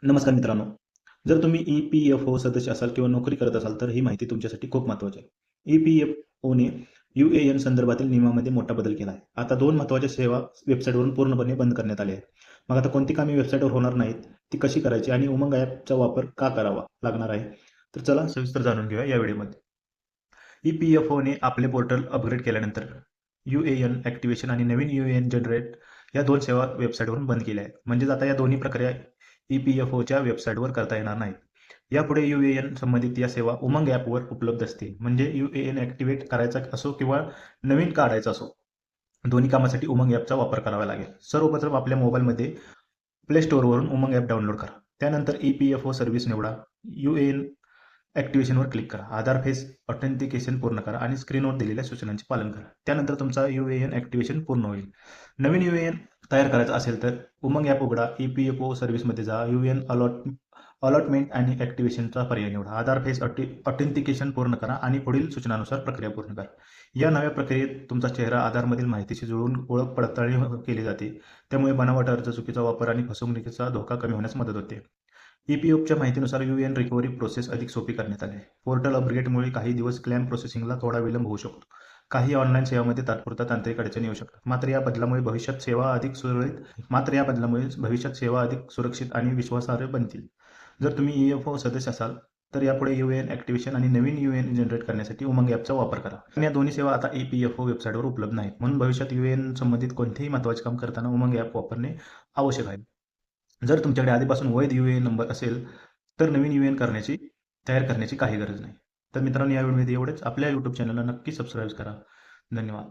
नमस्कार मित्रांनो. जर तुम्ही ई-पी-एफ-ओ सदस्य असाल किंवा नोकरी करत असाल, तर ही माहिती तुमच्यासाठी खूप महत्त्वाची आहे. ई-पी-एफ-ओने यू-ए-एन संदर्भातील नियमामध्ये मोठा बदल केला आहे. आता 2 महत्त्वाच्या सेवा वेबसाईटवरून पूर्णपणे बंद करण्यात आल्या आहेत. मग आता कोणती कामे वेबसाईटवर होणार नाहीत, ती कशी करायची आणि उमंग ॲपचा वापर का करावा लागणार आहे? तर चला सविस्तर जाणून घेऊया या व्हिडिओमध्ये. ई-पी-एफ-ओने आपले पोर्टल अपग्रेड केल्यानंतर यू-ए-एन ॲक्टिव्हेशन आणि नवीन यू-ए-एन जनरेट या 2 सेवा वेबसाईटवरून बंद केल्या आहेत. म्हणजेच आता या दोन्ही प्रक्रिया ई-पी-एफ-ओच्या वेबसाईटवर करता येणार नाहीत. यापुढे यू-ए-एन संबंधित या सेवा उमंग ॲपवर उपलब्ध असतील. म्हणजे यू-ए-एन ॲक्टिव्हेट करायचा असो किंवा नवीन काढायचा असो, दोन्ही कामासाठी उमंग ॲपचा वापर करावा लागेल. सर्वप्रथम आपल्या मोबाईलमध्ये प्ले स्टोअरवरून उमंग ॲप डाउनलोड करा. त्यानंतर ई-पी-एफ-ओ सर्व्हिस निवडा. यू-ए-एन ॲक्टिव्हेशनवर क्लिक करा. आधार फेस ऑथेंटिकेशन पूर्ण करा आणि स्क्रीनवर दिलेल्या सूचनांचे पालन करा. त्यानंतर तुमचा यू-ए-एन ॲक्टिव्हेशन पूर्ण होईल. नवीन यू-ए-एन तयार करायचा असेल तर उमंग ॲप उघडा. ई-पी-एफ-ओ सर्व्हिसमध्ये जा. यू-ए-एन अलॉटमेंट आणि ॲक्टिव्हेशनचा पर्याय निवडा. आधार फेस ऑथेंटिकेशन पूर्ण करा आणि पुढील सूचनानुसार प्रक्रिया पूर्ण करा. या नव्या प्रक्रियेत तुमचा चेहरा आधारमधील माहितीशी जुळवून ओळख पडताळणी केली जाते. त्यामुळे बनावट अर्ज, चुकीचा वापर आणि फसवणुकीचा धोका कमी होण्यास मदत होते. ई-पी-एफच्या माहितीनुसार यू-ए-एन रिकव्हरी प्रोसेस अधिक सोपी करण्यात आली आहे. पोर्टल अपग्रेडमुळे काही दिवस क्लेम प्रोसेसिंगला थोडा विलंब होऊ शकतो. काही ऑनलाईन सेवांमध्ये तात्पुरता तांत्रिक अडचणी येऊ शकतात. मात्र या बदलामुळे भविष्यात सेवा अधिक सुरक्षित आणि विश्वासार्ह बनतील. जर तुम्ही ई-एफ-ओ सदस्य असाल, तर यापुढे यू-ए-एन ॲक्टिव्हेशन आणि नवीन यू-ए-एन जनरेट करण्यासाठी उमंग ॲपचा वापर करा. पण या दोन्ही सेवा आता ई-पी-एफ-ओ वेबसाईटवर उपलब्ध नाहीत. म्हणून भविष्यात यू-ए-एन संबंधित कोणतेही महत्त्वाचे काम करताना उमंग ॲप वापरणे आवश्यक आहे. जर तुमच्याकडे आधीपासून वैध यू-ए-एन नंबर असेल, तर नवीन यू-ए-एन तयार करण्याची काही गरज नाही. तर मित्रांनो, या व्हिडिओमध्ये एवढेच. आपल्या YouTube चॅनलला नक्की सबस्क्राईब करा. धन्यवाद.